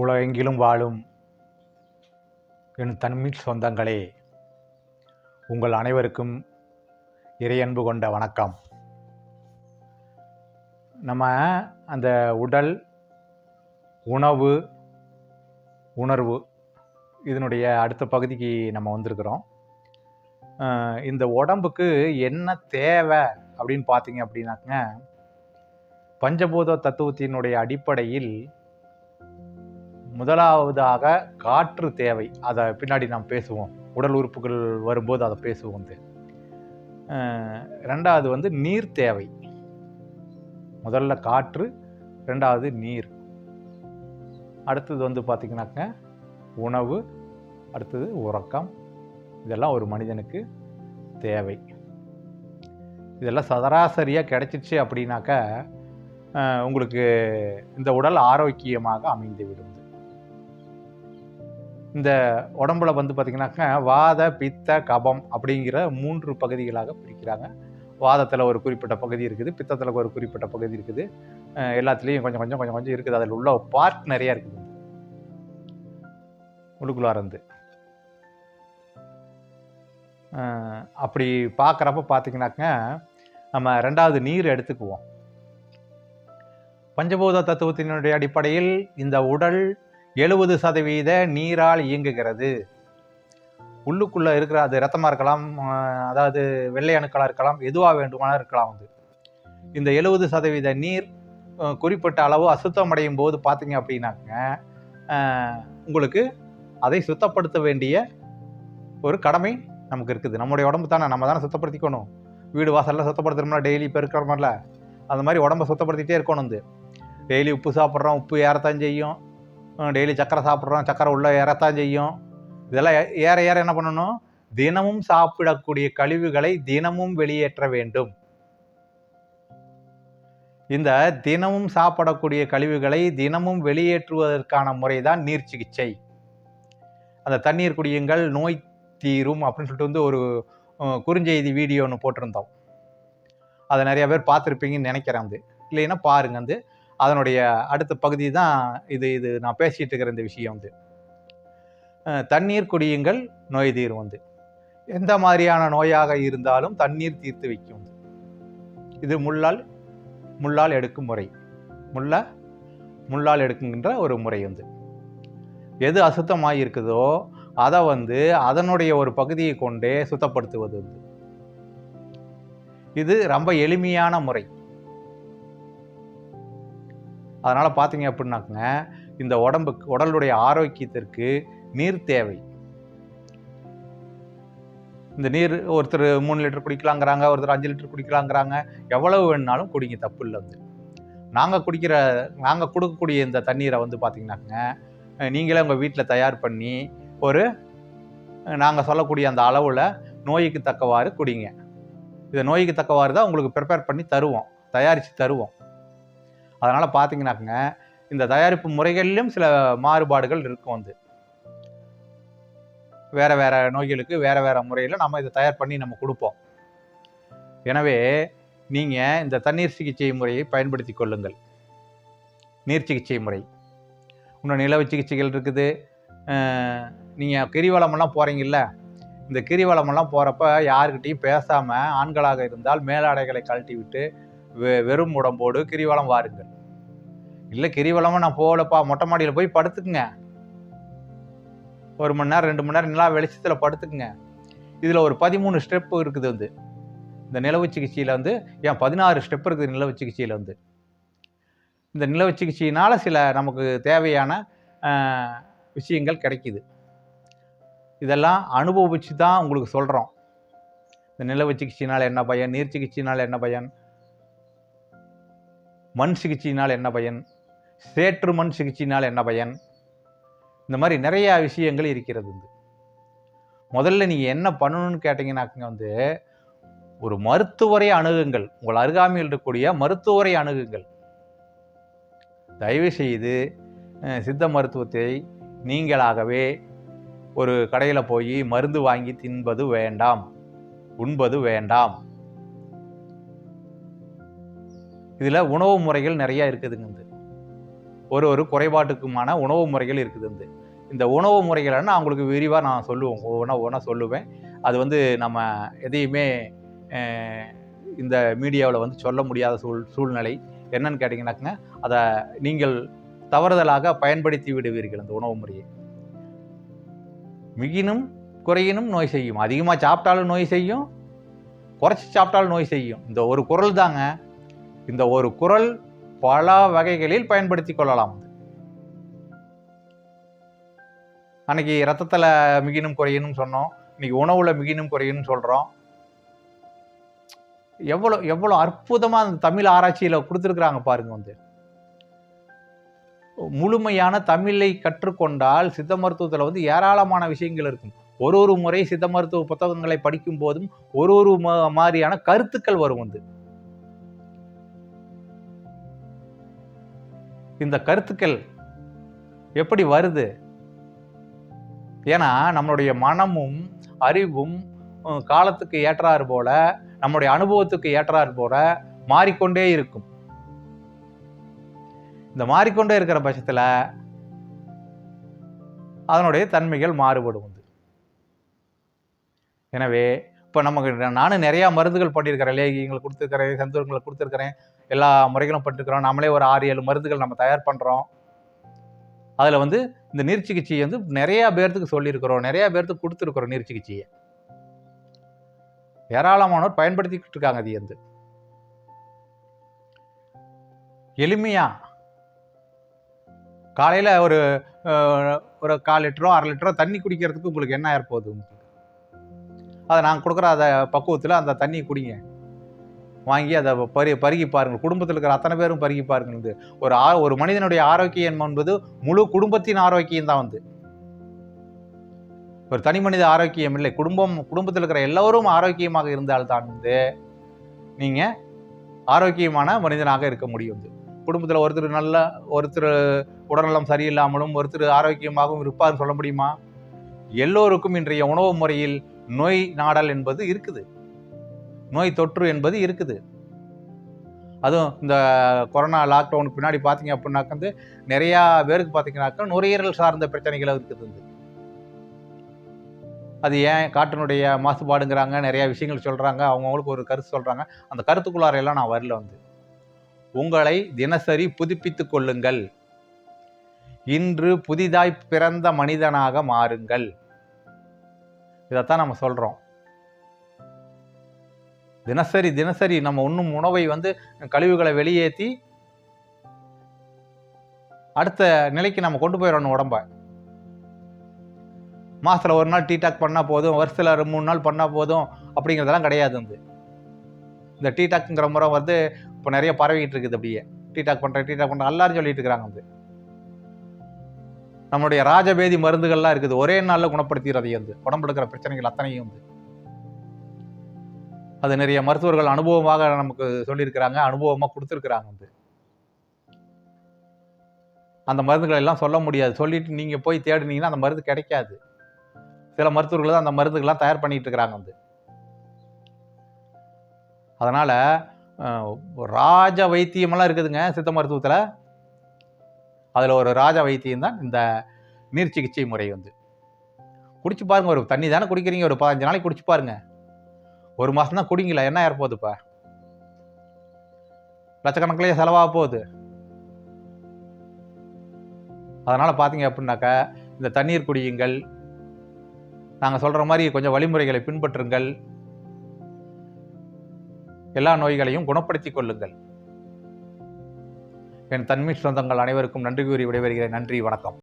உலகெங்கிலும் வாழும் என் தமிழ் சொந்தங்களே, உங்கள் அனைவருக்கும் இறையன்பு கொண்ட வணக்கம். நம்ம அந்த உடல், உணவு, உணர்வு இதனுடைய அடுத்த பகுதிக்கு நம்ம வந்திருக்கிறோம். இந்த உடம்புக்கு என்ன தேவை அப்படின்னு பார்த்தீங்க அப்படின்னாக்க, பஞ்சபூத தத்துவத்தினுடைய அடிப்படையில் முதலாவதாக காற்று தேவை. அதை பின்னாடி நாம் பேசுவோம், உடல் உறுப்புகள் வரும்போது அதை பேசுவோம். ரெண்டாவது நீர் தேவை. முதல்ல காற்று, ரெண்டாவது நீர், அடுத்தது பார்த்தீங்கன்னாக்க உணவு, அடுத்தது உறக்கம். இதெல்லாம் ஒரு மனிதனுக்கு தேவை. இதெல்லாம் சராசரியாக கிடைச்சிச்சு அப்படின்னாக்க உங்களுக்கு இந்த உடல் ஆரோக்கியமாக அமைந்து விடும். இந்த உடம்புல பார்த்தீங்கன்னாக்க வாத, பித்த, கபம் அப்படிங்கிற 3 பகுதிகளாக பிரிக்கிறாங்க. வாதத்தில் ஒரு குறிப்பிட்ட பகுதி இருக்குது, பித்தத்தில் ஒரு குறிப்பிட்ட பகுதி இருக்குது, எல்லாத்துலேயும் கொஞ்சம் கொஞ்சம் இருக்குது. அதில் உள்ள பார்ட் நிறையா இருக்குது உள்ளுக்குள்ளாரந்து. அப்படி பார்க்குறப்ப பார்த்தீங்கன்னாக்க நம்ம ரெண்டாவது நீர் எடுத்துக்குவோம். பஞ்சபூத தத்துவத்தினுடைய அடிப்படையில் இந்த உடல் 70% நீரால் இயங்குகிறது. உள்ளுக்குள்ளே இருக்கிற அது இரத்தமாக இருக்கலாம், அதாவது வெள்ளை அணுக்களாக இருக்கலாம், எதுவாக வேண்டுமானால் இருக்கலாம். இந்த 70% நீர் குறிப்பிட்ட அளவு அசுத்தம் அடையும் போது பார்த்தீங்க அப்படின்னாக்க உங்களுக்கு அதை சுத்தப்படுத்த வேண்டிய ஒரு கடமை நமக்கு இருக்குது. நம்முடைய உடம்பு தானே, நம்ம தானே சுத்தப்படுத்திக்கணும். வீடு வாசலில் சுத்தப்படுத்துறோம்னா, டெய்லி இப்போ இருக்கிறோம்ல, அந்த மாதிரி உடம்பை சுத்தப்படுத்திகிட்டே இருக்கணும். டெய்லி உப்பு சாப்பிட்றோம், உப்பு ஏறத்தான் செய்யும். டெய்லி சக்கரை சாப்பிட்றோம், சக்கரை உள்ளே ஏறத்தான் செய்யும். இதெல்லாம் ஏற ஏற என்ன பண்ணணும்? தினமும் சாப்பிடக்கூடிய கழிவுகளை தினமும் வெளியேற்ற வேண்டும். இந்த தினமும் சாப்பிடக்கூடிய கழிவுகளை தினமும் வெளியேற்றுவதற்கான முறைதான் நீர் சிகிச்சை. அந்த தண்ணீர் குடியுங்கள், நோய் தீரும் அப்படின்னு சொல்லிட்டு ஒரு குறுஞ்செய்தி வீடியோ ஒன்று போட்டிருந்தோம். அதை நிறைய பேர் பார்த்துருப்பீங்கன்னு நினைக்கிறேன். இல்லைன்னா பாருங்க. அதனுடைய அடுத்த பகுதி தான் இது நான் பேசிட்டு இருக்கிற இந்த விஷயம். தண்ணீர் குடியுங்கள், நோய் தீரும். எந்த மாதிரியான நோயாக இருந்தாலும் தண்ணீர் தீர்த்து வைக்கும். இது முள்ளால் எடுக்கும் முறை, முள்ளால் எடுக்குங்கின்ற ஒரு முறை. எது அசுத்தமாக இருக்குதோ அதை அதனுடைய ஒரு பகுதியை கொண்டே சுத்தப்படுத்துவது. இது ரொம்ப எளிமையான முறை. அதனால் பார்த்தீங்க அப்படின்னாக்குங்க, இந்த உடலுடைய ஆரோக்கியத்திற்கு நீர் தேவை. இந்த நீர் ஒருத்தர் 3 லிட்டர் குடிக்கலாங்கிறாங்க, ஒருத்தர் 5 லிட்டர் குடிக்கலாங்கிறாங்க. எவ்வளவு வேணுனாலும் குடிங்க, தப்பு இல்லை. நாங்கள் கொடுக்கக்கூடிய இந்த தண்ணீரை பார்த்தீங்கன்னாக்குங்க, நீங்களே உங்கள் வீட்டில் தயார் பண்ணி நாங்கள் சொல்லக்கூடிய அந்த அளவில் நோய்க்கு தக்கவாறு குடிங்க. இதை நோய்க்கு தக்கவாறு தான் உங்களுக்கு ப்ரிப்பேர் பண்ணி தருவோம், தயாரித்து தருவோம். அதனால் பார்த்தீங்கன்னாக்குங்க, இந்த தயாரிப்பு முறைகளிலும் சில மாறுபாடுகள் இருக்கும். வேறு நோய்களுக்கு வேறு முறையில் நம்ம இதை தயார் பண்ணி நம்ம கொடுப்போம். எனவே நீங்கள் இந்த தண்ணீர் சிகிச்சை முறையை பயன்படுத்தி கொள்ளுங்கள். நீர் சிகிச்சை முறை, இன்னும் நிலவு சிகிச்சைகள் இருக்குது. நீங்கள் கிரிவலமெல்லாம் போகிறீங்கல்ல, இந்த கிரிவலமெல்லாம் போகிறப்ப யாருக்கிட்டையும் பேசாமல், ஆண்களாக இருந்தால் மேலாடைகளை கழட்டி விட்டு வெறும் உடம்போடு கிரிவலம் வாருங்கள். இல்லை கிரிவலமாக நான் போகலப்பா, மொட்டை மாடியில் போய் படுத்துக்குங்க. 1 மணி நேரம் 2 மணி நேரம் நிலா வெளிச்சத்தில் படுத்துக்குங்க. இதில் ஒரு 13 ஸ்டெப்பு இருக்குது. இந்த நிலவு சிகிச்சையில் ஏன் 16 ஸ்டெப் இருக்குது நிலவு சிகிச்சையில். இந்த நிலவு சிகிச்சையினால் சில நமக்கு தேவையான விஷயங்கள் கிடைக்கிது. இதெல்லாம் அனுபவிச்சு தான் உங்களுக்கு சொல்கிறோம். இந்த நிலவு சிகிச்சையினால் என்ன பயன், நீர் சிகிச்சையினால் என்ன பயன், மண் சிகிச்சையினால் என்ன பயன், சேற்று மண் சிகிச்சையினால் என்ன பயன், இந்த மாதிரி நிறையா விஷயங்கள் இருக்கிறது. முதல்ல நீங்கள் என்ன பண்ணணும்னு கேட்டிங்கன்னாக்குங்க, ஒரு மருத்துவரை அணுகுங்கள். உங்கள் அருகாமையில் இருக்கக்கூடிய மருத்துவரை அணுகுங்கள். தயவு செய்து சித்த மருத்துவத்தை நீங்களாகவே ஒரு கடையில் போய் மருந்து வாங்கி தின்பது வேண்டாம், உண்பது வேண்டாம். இதில் உணவு முறைகள் நிறையா இருக்குதுங்க. ஒரு குறைபாட்டுக்குமான உணவு முறைகள் இருக்குது. இந்த உணவு முறைகளை நான் உங்களுக்கு விரிவாக நான் சொல்லுவேன், ஒவ்வொன்றா சொல்லுவேன். அது நம்ம எதையுமே இந்த மீடியாவில் சொல்ல முடியாத சூழ்நிலை. என்னன்னு கேட்டிங்கன்னாக்குங்க, அதை நீங்கள் தவறுதலாக பயன்படுத்தி விடுவீர்கள். அந்த உணவு முறையை மிகினும் குறையினும் நோய் செய்யும். அதிகமாக சாப்பிட்டாலும் நோய் செய்யும், குறைச்சி சாப்பிட்டாலும் நோய் செய்யும். இந்த ஒரு குறள் தாங்க. இந்த ஒரு குறள் பல வகைகளில் பயன்படுத்தி கொள்ளலாம். அன்னைக்கு ரத்தத்தில் மிகினும் குறையினும் சொன்னோம், இன்னைக்கு உணவுல மிகினும் குறையினும் சொல்றோம். எவ்வளோ அற்புதமா அந்த தமிழ் ஆராய்ச்சியில கொடுத்துருக்குறாங்க பாருங்க. முழுமையான தமிழை கற்றுக்கொண்டால் சித்த மருத்துவத்தில் ஏராளமான விஷயங்கள் இருக்கும். ஒரு முறை சித்த மருத்துவ புத்தகங்களை படிக்கும் போதும் ஒரு மாதிரியான கருத்துக்கள் வரும். இந்த கருத்துக்கள் எப்படி வருது? ஏன்னா நம்மளுடைய மனமும் அறிவும் காலத்துக்கு ஏற்றாறு போல, நம்முடைய அனுபவத்துக்கு ஏற்றாறு போல மாறிக்கொண்டே இருக்கும். இந்த மாறிக்கொண்டே இருக்கிற பட்சத்தில் அதனுடைய தன்மைகள் மாறுபடும். எனவே இப்போ நானும் நிறையா மருந்துகள் பண்ணியிருக்கிறேன், லேகியங்களை கொடுத்துருக்கிறேன், சந்தூரங்களை கொடுத்துருக்கிறேன், எல்லா முறைகளும் பண்ணிருக்கிறோம். நம்மளே ஒரு 6-7 மருந்துகள் நம்ம தயார் பண்ணுறோம். அதில் இந்த நீர் சிகிச்சையை நிறையா பேர்த்துக்கு சொல்லியிருக்கிறோம், நிறையா பேர்த்துக்கு கொடுத்துருக்குறோம். நீர் சிகிச்சையை ஏராளமானோர் பயன்படுத்திக்கிட்டு இருக்காங்க. அது எளிமையா காலையில் ஒரு 1/4 லிட்டரோ 1/2 லிட்டரோ தண்ணி குடிக்கிறதுக்கு உங்களுக்கு என்ன ஏற்போகுது? அதை நாங்கள் கொடுக்குற அதை பக்குவத்தில் அந்த தண்ணி குடிங்க, வாங்கி அதை பருகி பாருங்கள். குடும்பத்தில் இருக்கிற அத்தனை பேரும் பருகி பாருங்கள். ஒரு மனிதனுடைய ஆரோக்கியம் என்பது முழு குடும்பத்தின் ஆரோக்கியம் தான். ஒரு தனி மனித ஆரோக்கியம் இல்லை, குடும்பத்தில் இருக்கிற எல்லோரும் ஆரோக்கியமாக இருந்தால்தான் நீங்கள் ஆரோக்கியமான மனிதனாக இருக்க முடியும். குடும்பத்தில் ஒருத்தர் உடல்நலம் சரியில்லாமலும் ஒருத்தர் ஆரோக்கியமாகவும் இருப்பார்னு சொல்ல முடியுமா? எல்லோருக்கும் இன்றைய உணவு முறையில் நோய் நாடல் என்பது இருக்குது, நோய் தொற்று என்பது இருக்குது. அதுவும் இந்த கொரோனா லாக்டவுனுக்கு பின்னாடி பார்த்தீங்க அப்படின்னாக்க நிறையா பேருக்கு பார்த்தீங்கன்னாக்கா நுரையீரல் சார்ந்த பிரச்சனைகள் இருக்குது. அது ஏன் காற்றினுடைய மாசுபாடுங்கிறாங்க, நிறையா விஷயங்கள் சொல்கிறாங்க, அவங்கவுங்களுக்கு ஒரு கருத்து சொல்கிறாங்க. அந்த கருத்துக்குள்ளாரையெல்லாம் நான் வரல. உங்களை தினசரி புதுப்பித்துக் கொள்ளுங்கள். இன்று புதிதாய் பிறந்த மனிதனாக மாறுங்கள். இதைத்தான் நம்ம சொல்றோம். தினசரி நம்ம உண்ணும் உணவை கழிவுகளை வெளியேற்றி அடுத்த நிலைக்கு நம்ம கொண்டு போயிடணும் உடம்ப. மாசத்துல ஒரு நாள் டீடாக் பண்ணா போதும், வருஷத்துல 3 நாள் பண்ணா போதும் அப்படிங்கிறதெல்லாம் கிடையாது. இந்த டீடாக்ங்கிற முறை இப்போ நிறைய பரவிக்கிட்டு இருக்குது. அப்படியே டீடாக் பண்றேன் எல்லாரும் சொல்லிட்டு இருக்கிறாங்க. நம்மளுடைய ராஜபேதி மருந்துகள்லாம் இருக்குது, ஒரே நாளில் குணப்படுத்திடுறது. உடம்புல இருக்கிற பிரச்சனைகள் அத்தனையும் அது நிறைய மருத்துவர்கள் அனுபவமாக நமக்கு சொல்லியிருக்கிறாங்க, அனுபவமாக கொடுத்துருக்குறாங்க. அந்த மருந்துகள் எல்லாம் சொல்ல முடியாது, சொல்லிட்டு நீங்க போய் தேடினீங்கன்னா அந்த மருந்து கிடைக்காது. சில மருத்துவர்கள் தான் அந்த மருந்துகள்லாம் தயார் பண்ணிட்டு இருக்கிறாங்க. அதனால ராஜ வைத்தியமெல்லாம் இருக்குதுங்க சித்த மருத்துவத்தில். அதில் ஒரு ராஜ வைத்தியம் தான் இந்த நீர் சிகிச்சை முறை. குடிச்சு பாருங்க. ஒரு தண்ணி தானே குடிக்கிறீங்க, ஒரு 15 நாளைக்கு குடிச்சு பாருங்க. ஒரு மாதம் தான் குடிங்களா, என்ன ஏற்போகுது? இப்போ லட்சக்கணக்கிலேயே செலவாக போகுது. அதனால் பார்த்தீங்க அப்படின்னாக்கா இந்த தண்ணீர் குடியுங்கள், நாங்கள் சொல்கிற மாதிரி கொஞ்சம் வழிமுறைகளை பின்பற்றுங்கள், எல்லா நோய்களையும் குணப்படுத்திக் கொள்ளுங்கள். என் தன்மை சொந்தங்கள் அனைவருக்கும் நன்றி கூறி விடைபெறுகிறேன். நன்றி, வணக்கம்.